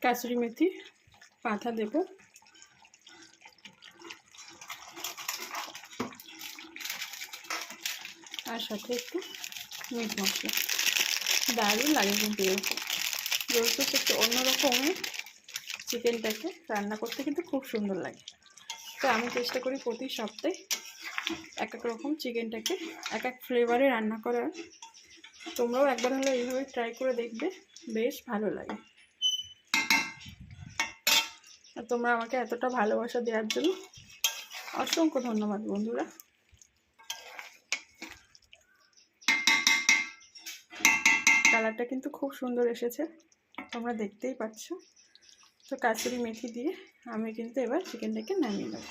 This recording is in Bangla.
কাসুরি মেথি পাতা দেব, আর সাথে একটু মিট মশলা। দারুণ লাগে কিন্তু এরকম রোস্ট একটু অন্যরকম চিকেনটাকে রান্না করতে কিন্তু খুব সুন্দর লাগে। তো আমি চেষ্টা করি প্রতি সপ্তাহে এক এক রকম চিকেনটাকে এক এক ফ্লেভারে রান্না করার। তোমরাও একবার হলে এইভাবে ট্রাই করে দেখবে, বেশ ভালো লাগে। আর তোমরা আমাকে এতটা ভালোবাসা দেওয়ার জন্য অসংখ্য ধন্যবাদ বন্ধুরা। কালারটা কিন্তু খুব সুন্দর এসেছে, তোমরা দেখতেই পাচ্ছ। তো কাসুরি মেথি দিয়ে আমি কিন্তু এবার চিকেনটাকে নামিয়ে নেব।